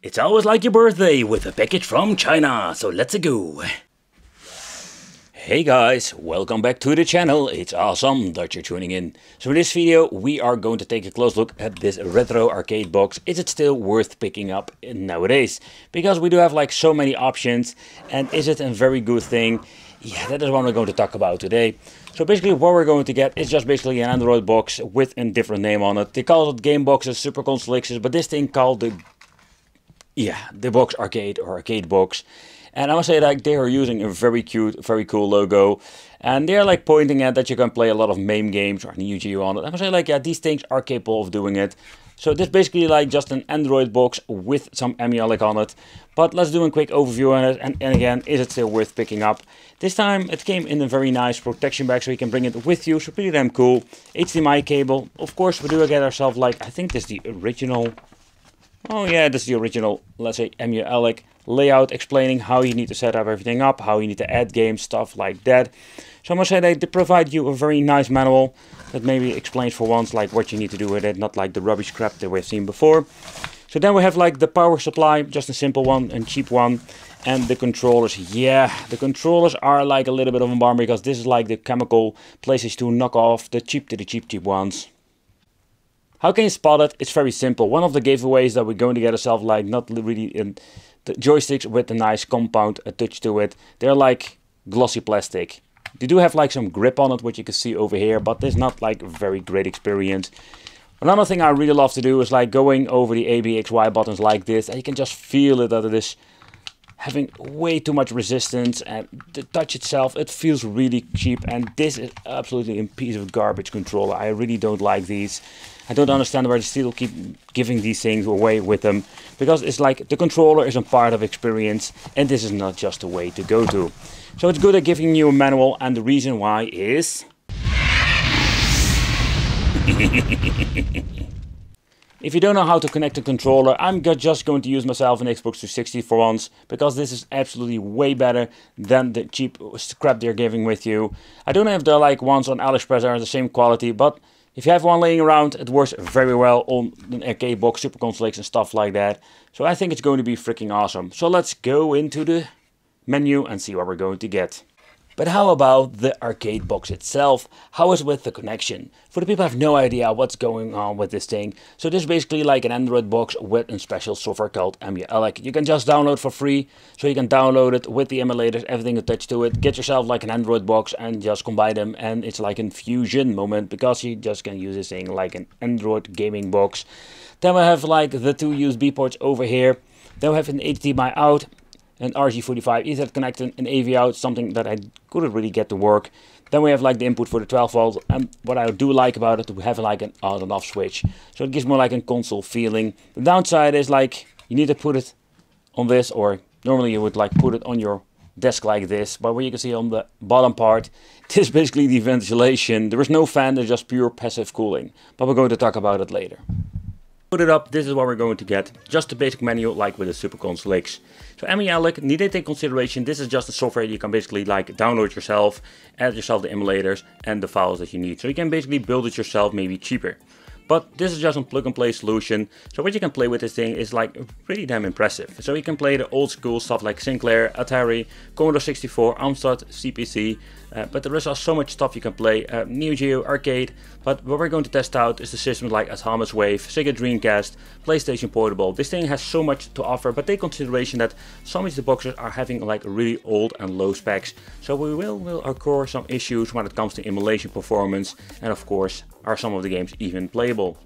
It's always like your birthday with a package from China, so let's go. Hey guys, welcome back to the channel. It's awesome that you're tuning in. So in this video we are going to take a close look at this retro arcade box. Is it still worth picking up nowadays? Because we do have like so many options, and is it a very good thing? Yeah, that is what we're going to talk about today. So basically what we're going to get is just basically an Android box with a different name on it. They call it game boxes, super console X's, but this thing called the box arcade or arcade box. And I must say that they are using a very cute, very cool logo. And they're like pointing at that you can play a lot of MAME games or Neo Geo on it. I must say like, yeah, these things are capable of doing it. So this is basically like just an Android box with some emulate on it. But let's do a quick overview on it. And again, is it still worth picking up? This time it came in a very nice protection bag, so you can bring it with you. So pretty damn cool. HDMI cable. Of course, we do get ourselves like, I think this is the original. Oh yeah, this is the original, let's say, emulate layout explaining how you need to set up everything up, how you need to add games, stuff like that. So I must say they provide you a very nice manual that maybe explains for once like what you need to do with it, not like the rubbish crap that we've seen before. So then we have like the power supply, just a simple one and cheap one. And the controllers, yeah, the controllers are like a little bit of a bummer because this is like the chemical PlayStation 2 knockoff, the cheap ones. How can you spot it? It's very simple. One of the giveaways that we're going to get ourselves like not really in the joysticks with a nice compound touch to it. They're like glossy plastic. They do have like some grip on it, which you can see over here, but it's not like a very great experience. Another thing I really love to do is like going over the A, B, X, Y buttons like this, and you can just feel it that it is having way too much resistance, and the touch itself, it feels really cheap, and this is absolutely a piece of garbage controller. I really don't like these. I don't understand why they still keep giving these things away with them, because it's like the controller is a part of experience, and this is not just a way to go to. So it's good at giving you a manual, and the reason why is if you don't know how to connect a controller, I'm just going to use myself an Xbox 360 for once, because this is absolutely way better than the cheap crap they're giving with you. I don't know if they're like ones on AliExpress are the same quality, but if you have one laying around, it works very well on an arcade box, super console and stuff like that. So I think it's going to be freaking awesome. So let's go into the menu and see what we're going to get. But how about the arcade box itself? How is it with the connection? For the people who have no idea what's going on with this thing. So this is basically like an Android box with a special software called emulate. You can just download for free. So you can download it with the emulators, everything attached to it. Get yourself like an Android box and just combine them. And it's like a fusion moment, because you just can use this thing like an Android gaming box. Then we have like the two USB ports over here. Then we have an HDMI out, an RJ45 Ethernet connector, an AV out, something that I couldn't really get to work. Then we have like the input for the 12 volt, and what I do like about it, we have like an on and off switch. So it gives more like a console feeling. The downside is like, you need to put it on this, or normally you would like put it on your desk like this, but what you can see on the bottom part, this is basically the ventilation. There is no fan, there's just pure passive cooling, but we're going to talk about it later. Put it up, this is what we're going to get. Just a basic menu like with the Super Console X. So emulate, need to take consideration, this is just a software you can basically like download yourself, add yourself the emulators and the files that you need. So you can basically build it yourself, maybe cheaper. But this is just a plug and play solution. So what you can play with this thing is like pretty damn impressive. So you can play the old school stuff like Sinclair, Atari, Commodore 64, Amstrad, CPC. But there is also so much stuff you can play. Neo Geo, arcade. But what we're going to test out is the systems like Atomic Wave, Sega Dreamcast, PlayStation Portable. This thing has so much to offer, but take consideration that some of the boxes are having like really old and low specs. So we will occur some issues when it comes to emulation performance, and of course, are some of the games even playable?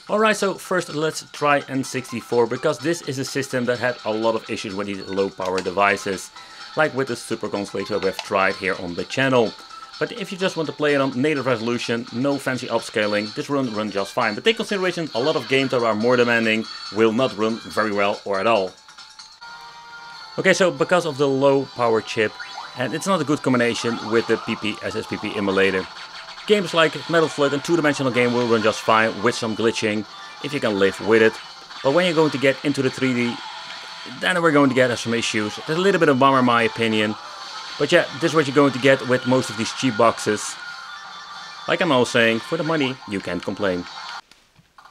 Alright, so first let's try N64, because this is a system that had a lot of issues with these low power devices, like with the Super Console that we've tried here on the channel. But if you just want to play it on native resolution, no fancy upscaling, this will run just fine. But take consideration, a lot of games that are more demanding will not run very well or at all. Okay, so because of the low power chip, and it's not a good combination with the SSPP emulator. Games like Metal Slug and two-dimensional game will run just fine with some glitching, if you can live with it. But when you're going to get into the 3D, then we're going to get some issues. It's a little bit of a bummer in my opinion. But yeah, this is what you're going to get with most of these cheap boxes. Like I'm always saying, for the money, you can't complain.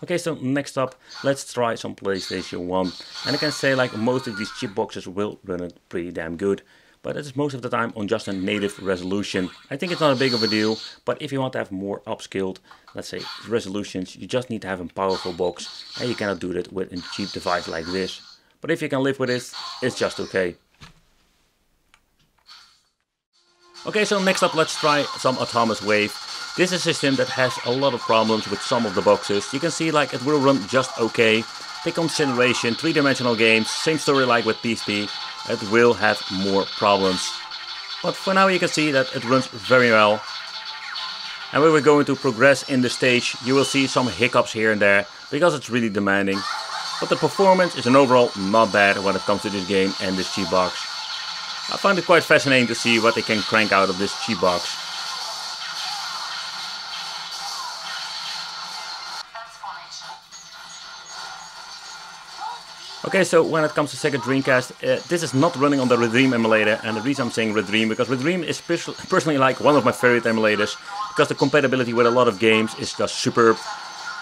Okay, so next up, let's try some PlayStation 1. And I can say like most of these chip boxes will run it pretty damn good. But it's most of the time on just a native resolution. I think it's not a big of a deal, but if you want to have more upscaled, let's say, resolutions, you just need to have a powerful box. And you cannot do that with a cheap device like this. But if you can live with it, it's just okay. Okay, so next up, let's try some Atomic Wave. This is a system that has a lot of problems with some of the boxes. You can see like it will run just okay. Take consideration, 3-dimensional games, same story like with PSP, it will have more problems. But for now you can see that it runs very well. And when we're going to progress in the stage, you will see some hiccups here and there, because it's really demanding. But the performance is overall not bad when it comes to this game and this cheap box. I find it quite fascinating to see what they can crank out of this cheap box. Okay, so when it comes to Sega Dreamcast, this is not running on the Redream emulator, and the reason I'm saying Redream, because Redream is personally like one of my favorite emulators, because the compatibility with a lot of games is just superb.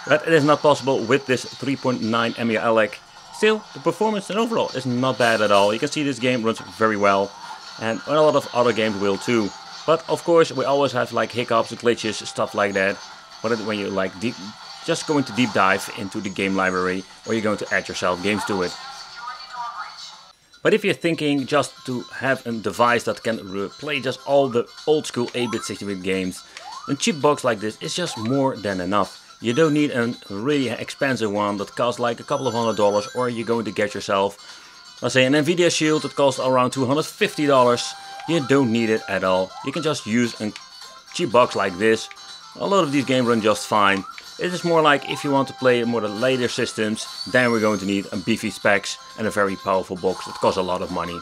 But it is not possible with this 3.9 MULEC. Still, the performance and overall is not bad at all. You can see this game runs very well, and a lot of other games will too. But of course, we always have like hiccups, glitches, stuff like that. But when you like just going to deep dive into the game library, or you're going to add yourself games to it. But if you're thinking just to have a device that can play just all the old school 8-bit 16-bit games, a cheap box like this is just more than enough. You don't need a really expensive one that costs like a couple of $100, or you're going to get yourself, let's say, an Nvidia Shield that costs around $250. You don't need it at all. You can just use a cheap box like this. A lot of these games run just fine. It is more like if you want to play more the later systems, then we're going to need a beefy specs and a very powerful box that costs a lot of money.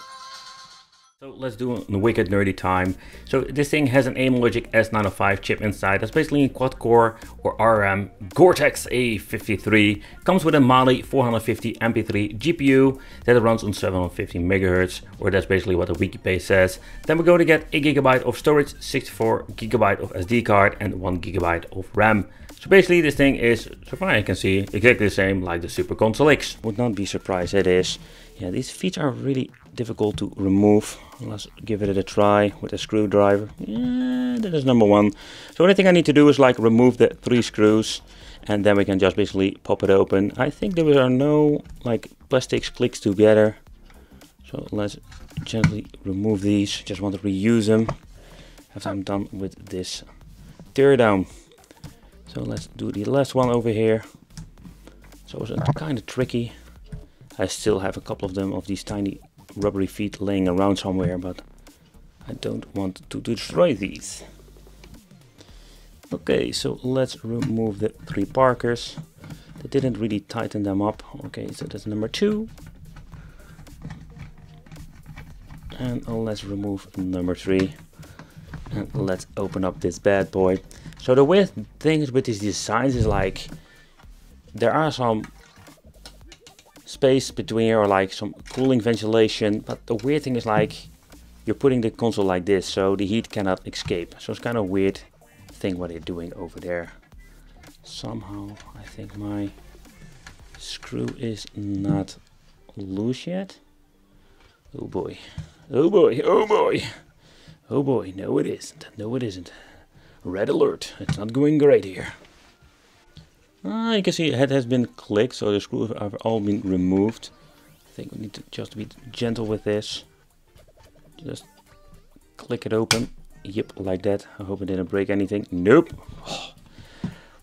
So let's do a wicked nerdy time. So this thing has an AIM-Logic S905 chip inside. That's basically a quad-core or ARM Cortex A53. Comes with a Mali 450 MP3 GPU that runs on 750 MHz, or that's basically what the wiki page says. Then we're going to get 8 GB of storage, 64 GB of SD card, and 1 GB of RAM. So basically this thing is, so far I can see, exactly the same like the Super Console X. Would not be surprised it is. Yeah, these feet are really difficult to remove. Let's give it a try with a screwdriver. Yeah, that is number one. So the only thing I need to do is like remove the 3 screws, and then we can just basically pop it open. I think there are no like plastics clicks together. So let's gently remove these. Just want to reuse them after I'm done with this teardown. So let's do the last one over here. So it's kind of tricky. I still have a couple of them of these tiny rubbery feet laying around somewhere, but I don't want to destroy these. Okay, so let's remove the 3 Parkers. They didn't really tighten them up. Okay, so that's number 2. And let's remove number 3. And let's open up this bad boy. So the weird thing with these designs is like there are some space between here, or like some cooling ventilation, but the weird thing is like you're putting the console like this, so the heat cannot escape. So it's kind of weird thing what they're doing over there. Somehow I think my screw is not loose yet. Oh boy, oh boy, oh boy, oh boy, no it isn't, no it isn't. Red alert, it's not going great here. You can see it has been clicked, so the screws have all been removed. I think we need to just be gentle with this. Just click it open. Yep, like that. I hope it didn't break anything. Nope. Oh.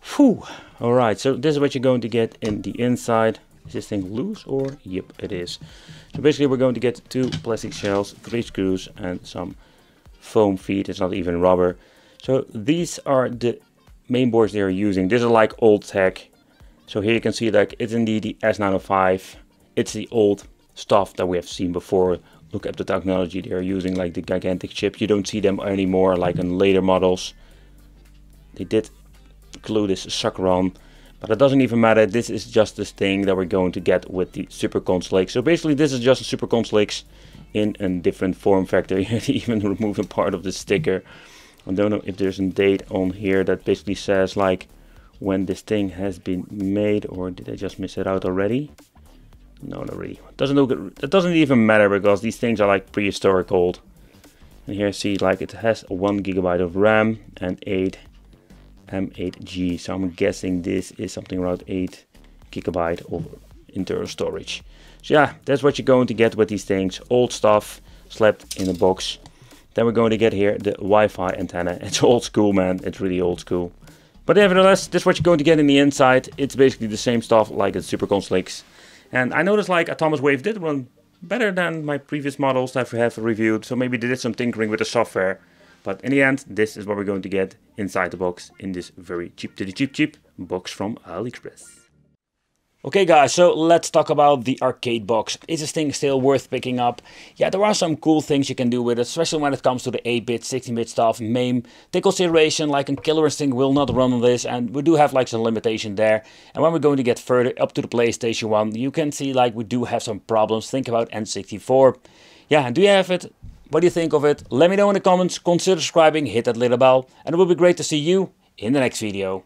Phew. Alright, so this is what you're going to get in the inside. Is this thing loose or? Yep, it is. So basically we're going to get 2 plastic shells, 3 screws and some foam feet. It's not even rubber. So these are the main boards they are using. This is like old tech. So here you can see like it's indeed the S905. It's the old stuff that we have seen before. Look at the technology they are using, like the gigantic chips. You don't see them anymore like in later models. They did glue this sucker on, but it doesn't even matter. This is just this thing that we're going to get with the Super Console X. So basically this is just a Super Console X in a different form factor. You even remove a part of the sticker. I don't know if there's a date on here that basically says like when this thing has been made, or did I just miss it out already? No, not really. It doesn't even matter because these things are like prehistoric old. And here see like it has 1 GB of RAM and 8 M8G. So I'm guessing this is something around 8 GB of internal storage. So yeah, that's what you're going to get with these things. Old stuff slapped in a box. Then we're going to get here the Wi-Fi antenna. It's old school, man. It's really old school. But nevertheless, this is what you're going to get in the inside. It's basically the same stuff like the Supercon Slicks. And I noticed like Atomic Wave did run better than my previous models that we have reviewed. So maybe they did some tinkering with the software. But in the end, this is what we're going to get inside the box in this very cheap box from AliExpress. Okay guys, so let's talk about the arcade box. Is this thing still worth picking up? Yeah, there are some cool things you can do with it, especially when it comes to the 8-bit, 16-bit stuff. MAME, take consideration, like a Killer Instinct will not run on this, and we do have like some limitation there. And when we're going to get further up to the PlayStation 1, you can see like we do have some problems. Think about N64. Yeah, do you have it? What do you think of it? Let me know in the comments, consider subscribing, hit that little bell, and it will be great to see you in the next video.